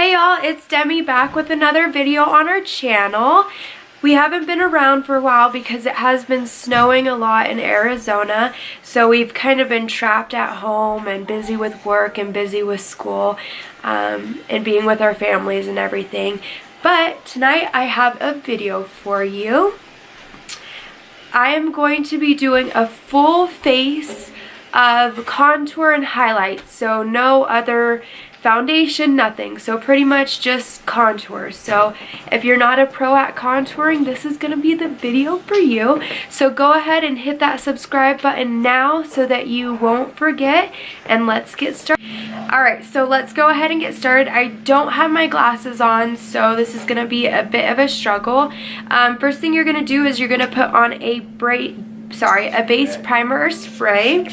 Hey y'all, it's Demi back with another video on our channel. We haven't been around for a while because it has been snowing a lot in Arizona, so we've kind of been trapped at home and busy with work and busy with school and being with our families and everything. But tonight I have a video for you. I am going to be doing a full face of contour and highlights, so no other foundation, nothing. So pretty much just contour. So if you're not a pro at contouring, this is going to be the video for you. So go ahead and hit that subscribe button now so that you won't forget, and let's get started. Alright, so let's go ahead and get started. I don't have my glasses on, so this is going to be a bit of a struggle. First thing you're going to do is you're going to put on a base primer or spray.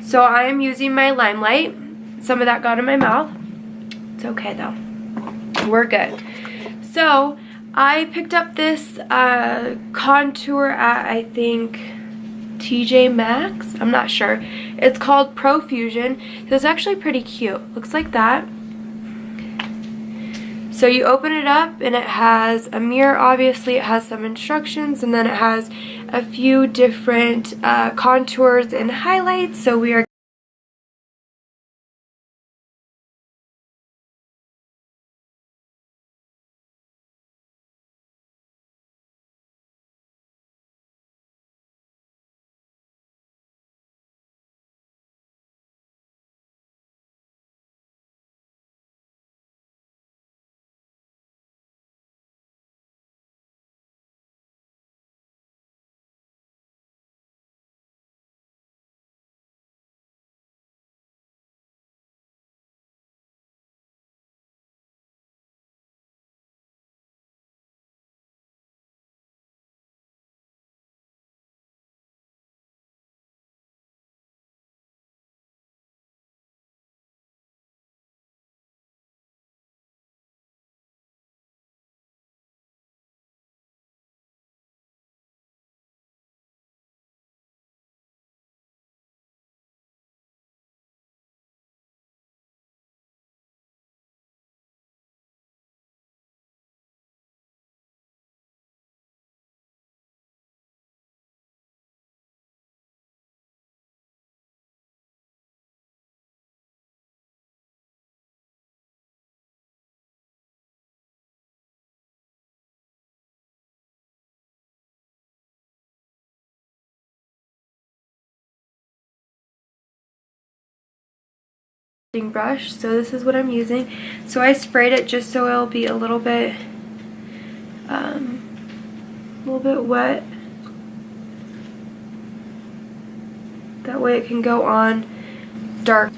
So I am using my Limelight. Some of that got in my mouth. It's okay though. We're good. So I picked up this contour at, I think, TJ Maxx. I'm not sure. It's called Profusion. So it's actually pretty cute. Looks like that. So you open it up and it has a mirror, obviously it has some instructions, and then it has a few different contours and highlights. So we are brush. So this is what I'm using. So I sprayed it just so it'll be a little bit wet. That way it can go on dark.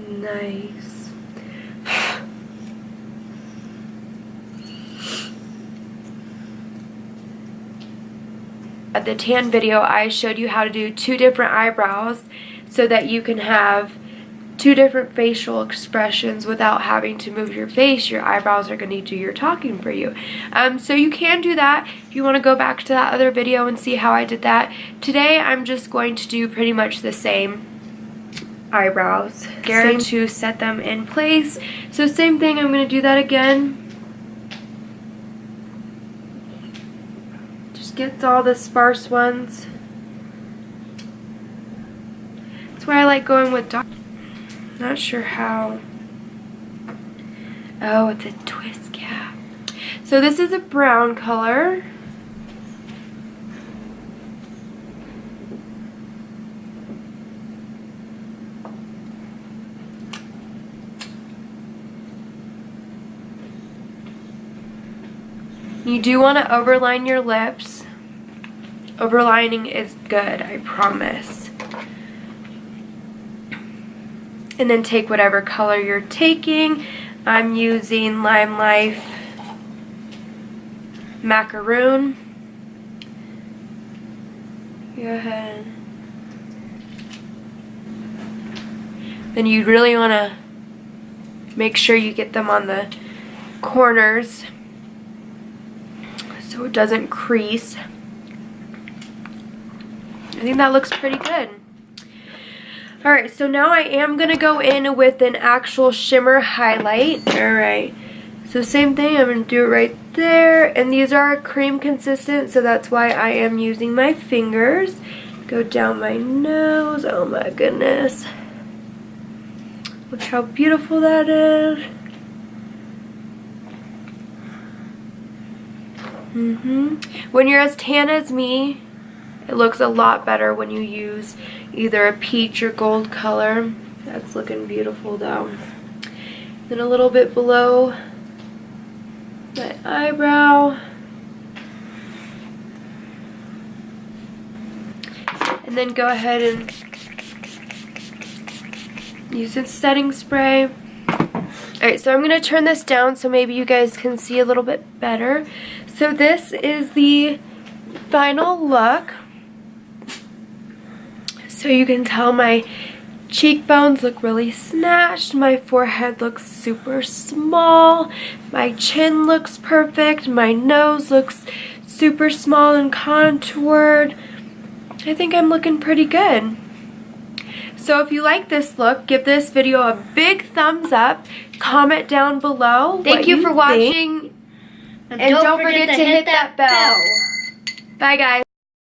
Nice. At the tan video, I showed you how to do 2 different eyebrows so that you can have 2 different facial expressions without having to move your face. Your eyebrows are going to do your talking for you. So you can do that if you want to go back to that other video and see how I did that. Today, I'm just going to do pretty much the same eyebrows. Same to set them in place. So same thing, I'm going to do that again. Gets all the sparse ones. That's why I like going with dark. Not sure how. Oh, it's a twist cap. So this is a brown color. You do want to overline your lips. Overlining is good, I promise. And then take whatever color you're taking. I'm using Limelight Macaroon. Go ahead. Then you really want to make sure you get them on the corners so it doesn't crease. I think that looks pretty good. Alright, so now I am going to go in with an actual shimmer highlight. Alright, so same thing, I'm going to do it right there. And these are cream consistent, so that's why I am using my fingers. Go down my nose. Oh my goodness. Look how beautiful that is. When you're as tan as me, it looks a lot better when you use either a peach or gold color. That's looking beautiful though. Then a little bit below my eyebrow. And then go ahead and use its setting spray. Alright, so I'm going to turn this down so maybe you guys can see a little bit better. So this is the final look. So you can tell my cheekbones look really snatched, my forehead looks super small, my chin looks perfect, my nose looks super small and contoured. I think I'm looking pretty good. So if you like this look, give this video a big thumbs up, comment down below. Thank you for watching, and don't forget to hit that bell. Bye guys.